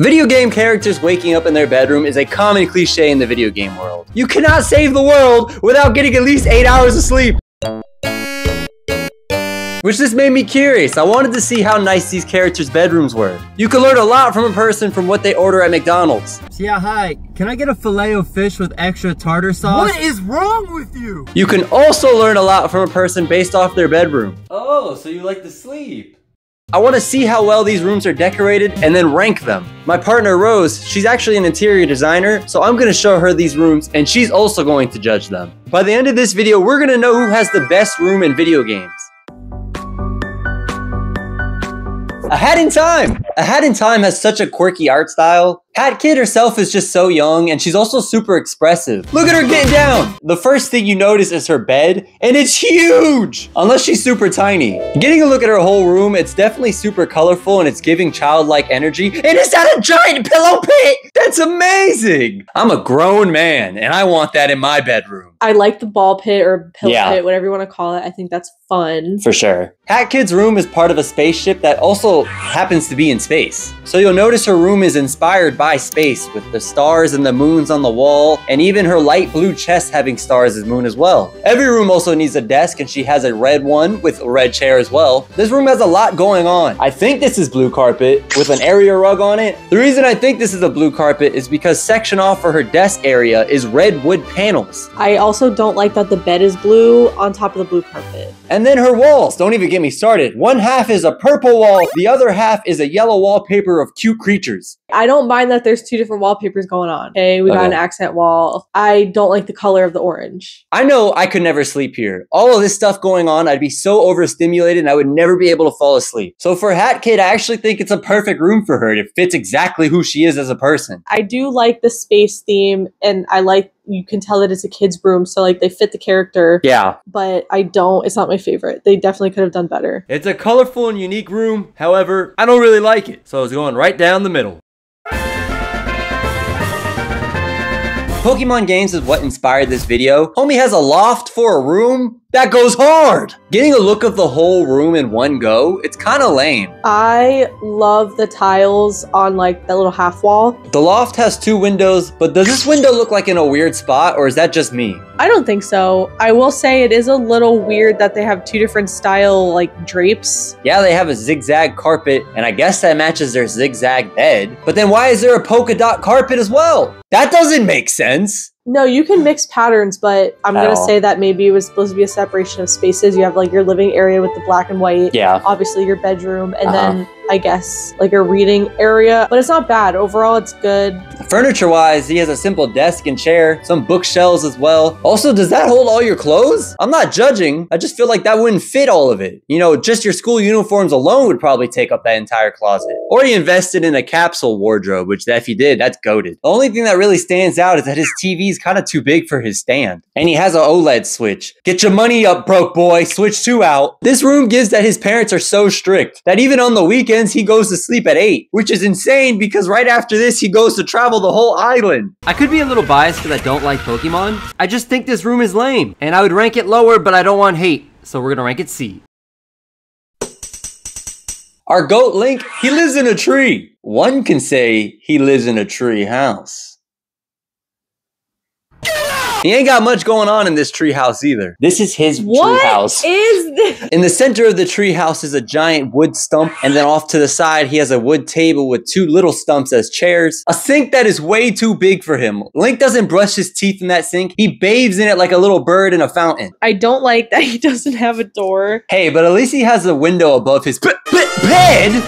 Video game characters waking up in their bedroom is a common cliche in the video game world. You cannot save the world without getting at least 8 hours of sleep. Which just made me curious. I wanted to see how nice these characters' bedrooms were. You can learn a lot from a person from what they order at McDonald's. Yeah, hi. Can I get a filet of fish with extra tartar sauce? What is wrong with you? You can also learn a lot from a person based off their bedroom. Oh, so you like to sleep. I want to see how well these rooms are decorated and then rank them. My partner Rose, she's actually an interior designer, so I'm going to show her these rooms and she's also going to judge them. By the end of this video, we're going to know who has the best room in video games. A Hat in Time! A Hat in Time has such a quirky art style. Hat Kid herself is just so young, and she's also super expressive. Look at her getting down! The first thing you notice is her bed, and it's huge! Unless she's super tiny. Getting a look at her whole room, it's definitely super colorful, and it's giving childlike energy. And is that a giant pillow pit? That's amazing! I'm a grown man, and I want that in my bedroom. I like the ball pit or pillow pit, whatever you want to call it. I think that's fun. For sure. Hat Kid's room is part of a spaceship that also happens to be in space. So you'll notice her room is inspired by space with the stars and the moons on the wall, and even her light blue chest having stars as moon as well. Every room also needs a desk, and she has a red one with a red chair as well. This room has a lot going on. I think this is blue carpet with an area rug on it. The reason I think this is a blue carpet is because section off for her desk area is red wood panels. I also don't like that the bed is blue on top of the blue carpet. And then her walls, don't even get me started. One half is a purple wall, the other half is a yellow wallpaper of cute creatures. I don't mind that there's two different wallpapers going on. Okay, we got an accent wall. I don't like the color of the orange. I know I could never sleep here. All of this stuff going on, I'd be so overstimulated and I would never be able to fall asleep. So for Hat Kid, I actually think it's a perfect room for her. It fits exactly who she is as a person. I do like the space theme, and I like you can tell that it's a kid's room, so like they fit the character. Yeah. But it's not my favorite. They definitely could have done better. It's a colorful and unique room. However, I don't really like it. So it's going right down the middle. Pokemon games is what inspired this video. Homie has a loft for a room that goes hard. Getting a look of the whole room in one go, it's kind of lame. I love the tiles on like that little half wall. The loft has 2 windows, but does this window look like in a weird spot, or is that just me? I don't think so. I will say it is a little weird that they have 2 different style like drapes. Yeah, they have a zigzag carpet, and I guess that matches their zigzag bed. But then why is there a polka dot carpet as well? That doesn't make sense. No, you can mix patterns, but I'm going to say that maybe it was supposed to be a separation of spaces. You have like your living area with the black and white. Yeah. Obviously your bedroom, and then I guess like a reading area, but it's not bad. Overall, it's good. Furniture-wise, he has a simple desk and chair, some bookshelves as well. Also, does that hold all your clothes? I'm not judging. I just feel like that wouldn't fit all of it. You know, just your school uniforms alone would probably take up that entire closet. Or he invested in a capsule wardrobe, which if he did, that's goated. The only thing that really stands out is that his TV is kind of too big for his stand. And he has an OLED switch. Get your money up, broke boy. Switch 2 out. This room gives that his parents are so strict that even on the weekends, he goes to sleep at 8, which is insane because right after this, he goes to travel the whole island. I could be a little biased because I don't like Pokemon. I just think this room is lame, and I would rank it lower, but I don't want hate, so we're gonna rank it C. Our goat Link, he lives in a tree. One can say he lives in a tree house. He ain't got much going on in this tree house either. This is his tree house. What is this? In the center of the tree house is a giant wood stump, and then off to the side, he has a wood table with 2 little stumps as chairs. A sink that is way too big for him. Link doesn't brush his teeth in that sink. He bathes in it like a little bird in a fountain. I don't like that he doesn't have a door. Hey, but at least he has a window above his bed.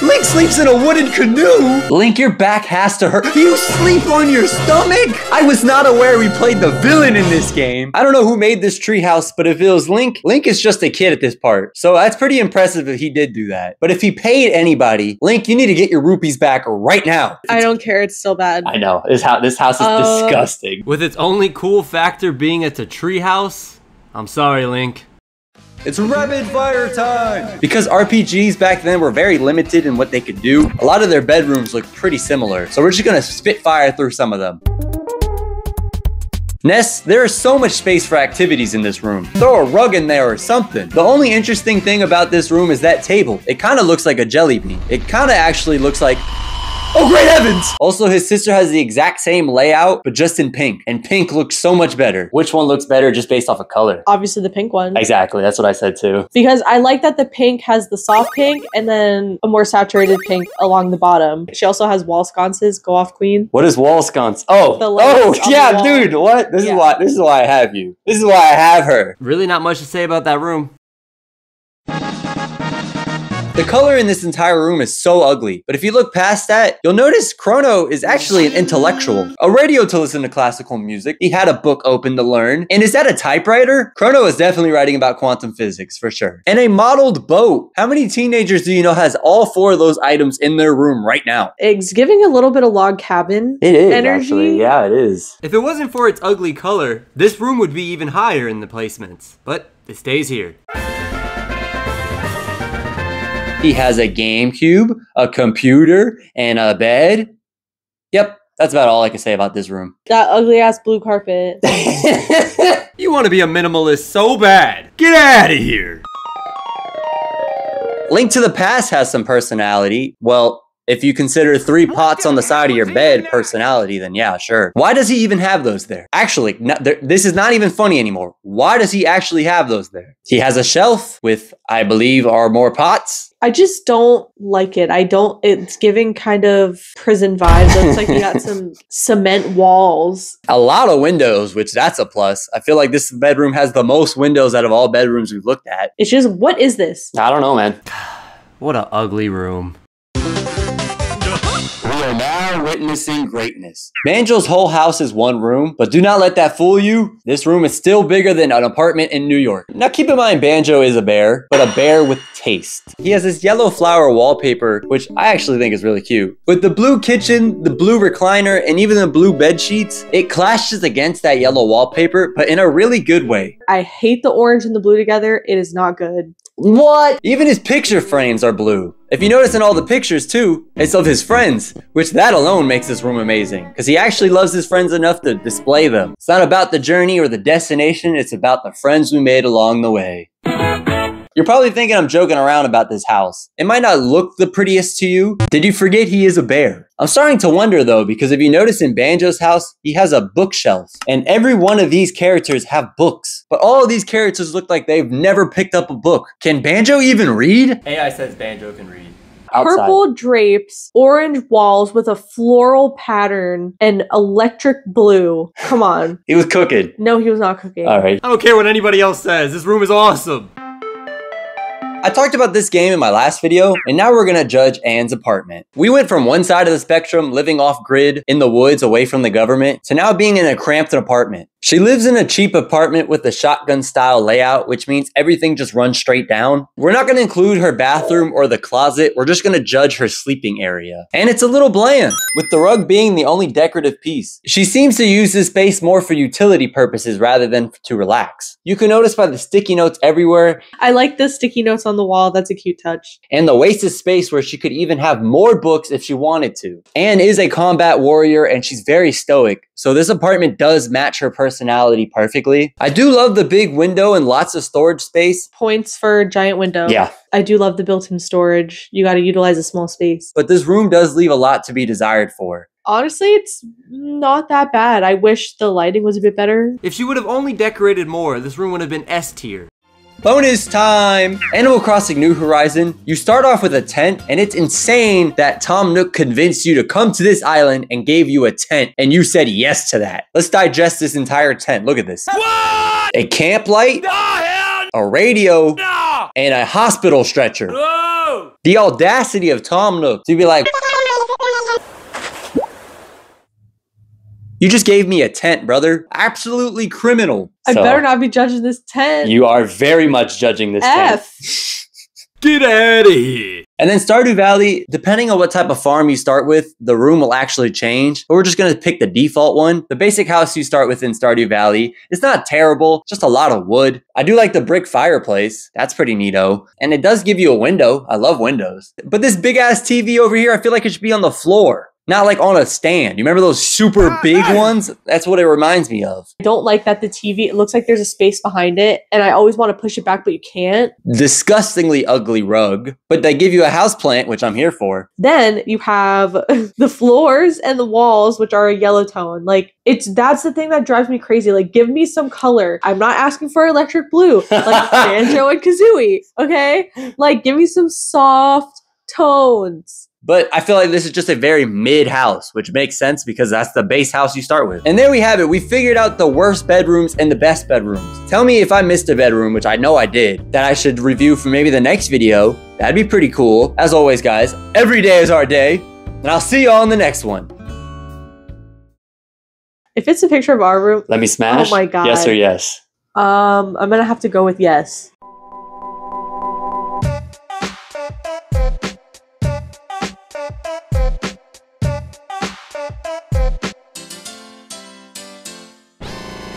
Link sleeps in a wooden canoe. Link, your back has to hurt. You sleep on your stomach? I was not aware we played the villain in this game. I don't know who made this treehouse, but if it was Link, Link is just a kid at this part. So that's pretty impressive if he did do that. But if he paid anybody, Link, you need to get your rupees back right now. I don't care. It's still bad. I know. This house is disgusting. With its only cool factor being it's a tree house, I'm sorry, Link. It's rapid fire time! Because RPGs back then were very limited in what they could do, a lot of their bedrooms look pretty similar. So we're just gonna spit fire through some of them. Ness, there is so much space for activities in this room. Throw a rug in there or something. The only interesting thing about this room is that table. It kind of looks like a jelly bean. It kind of actually looks like Oh, great heavens! Also, his sister has the exact same layout, but just in pink. And pink looks so much better. Which one looks better just based off of color? Obviously the pink one. Exactly, that's what I said too. Because I like that the pink has the soft pink and then a more saturated pink along the bottom. She also has wall sconces. Go off, queen. What is wall sconce? Oh, The lights on the yeah, wall. dude, what? This is why I have you. This is why I have her. Really not much to say about that room. The color in this entire room is so ugly, but if you look past that, you'll notice Chrono is actually an intellectual. A radio to listen to classical music, he had a book open to learn, and is that a typewriter? Chrono is definitely writing about quantum physics, for sure. And a modeled boat. How many teenagers do you know has all 4 of those items in their room right now? It's giving a little bit of log cabin energy. Actually. Yeah, it is. If it wasn't for its ugly color, this room would be even higher in the placements. But it stays here. He has a GameCube, a computer, and a bed. Yep, that's about all I can say about this room. That ugly ass blue carpet. You want to be a minimalist so bad. Get out of here. Link to the Past has some personality. Well, if you consider 3 pots on the side of your bed personality, then yeah, sure. Why does he even have those there? Actually, this is not even funny anymore. Why does he actually have those there? He has a shelf with, I believe, are more pots. I just don't like it. It's giving kind of prison vibes. It looks like you got some cement walls. A lot of windows, which that's a plus. I feel like this bedroom has the most windows out of all bedrooms we've looked at. It's just, what is this? I don't know, man. What a ugly room. We are now witnessing greatness. Banjo's whole house is 1 room, but do not let that fool you. This room is still bigger than an apartment in New York. Now keep in mind, Banjo is a bear, but a bear with taste. He has this yellow flower wallpaper, which I actually think is really cute. With the blue kitchen, the blue recliner, and even the blue bed sheets, it clashes against that yellow wallpaper, but in a really good way. I hate the orange and the blue together. It is not good. What? Even his picture frames are blue. If you notice in all the pictures too, it's of his friends, which that alone makes this room amazing, because he actually loves his friends enough to display them. It's not about the journey or the destination, it's about the friends we made along the way. You're probably thinking I'm joking around about this house. It might not look the prettiest to you. Did you forget he is a bear? I'm starting to wonder though, because if you notice in Banjo's house, he has a bookshelf. And every one of these characters have books. But all of these characters look like they've never picked up a book. Can Banjo even read? AI says Banjo can read. Outside. Purple drapes, orange walls with a floral pattern, and electric blue. Come on. He was cooking. No, he was not cooking. All right. I don't care what anybody else says. This room is awesome. I talked about this game in my last video, and now we're gonna judge Anne's apartment. We went from one side of the spectrum, living off grid, in the woods, away from the government, to now being in a cramped apartment. She lives in a cheap apartment with a shotgun style layout, which means everything just runs straight down. We're not gonna include her bathroom or the closet, we're just gonna judge her sleeping area. And it's a little bland, with the rug being the only decorative piece. She seems to use this space more for utility purposes rather than to relax. You can notice by the sticky notes everywhere, I like the sticky notes on the wall. That's a cute touch. and the wasted space where she could even have more books if she wanted to. Anne is a combat warrior and she's very stoic, so this apartment does match her personality perfectly. I do love the big window and lots of storage space. Points for giant window. Yeah. I do love the built-in storage. You got to utilize a small space. But this room does leave a lot to be desired for. Honestly, it's not that bad. I wish the lighting was a bit better. If she would have only decorated more, this room would have been S tier. Bonus time! Animal Crossing New Horizon, you start off with a tent, and it's insane that Tom Nook convinced you to come to this island and gave you a tent, and you said yes to that. Let's digest this entire tent. Look at this. What? A camp light, a radio, and a hospital stretcher. Whoa! The audacity of Tom Nook to be like, you just gave me a tent, brother. Absolutely criminal. I So, better not be judging this tent. You are very much judging this tent. F. Get out of here. And then Stardew Valley, depending on what type of farm you start with, the room will actually change. But we're just going to pick the default one. The basic house you start with in Stardew Valley, it's not terrible, just a lot of wood. I do like the brick fireplace. That's pretty neato. And it does give you a window. I love windows. But this big ass TV over here, I feel like it should be on the floor. Not like on a stand. You remember those super big ones? That's what it reminds me of. I don't like that the TV, it looks like there's a space behind it, and I always want to push it back, but you can't. Disgustingly ugly rug, but they give you a houseplant, which I'm here for. Then you have the floors and the walls, which are a yellow tone. Like, that's the thing that drives me crazy. Like, give me some color. I'm not asking for electric blue, like Banjo and Kazooie, okay? Like, give me some soft tones. But I feel like this is just a very mid house, which makes sense because that's the base house you start with. And there we have it. We figured out the worst bedrooms and the best bedrooms. Tell me if I missed a bedroom, which I know I did, that I should review for maybe the next video. That'd be pretty cool. As always, guys, every day is our day, and I'll see y'all in the next one. If it's a picture of our room, Let me smash. Oh my God. Yes or yes? I'm gonna have to go with yes.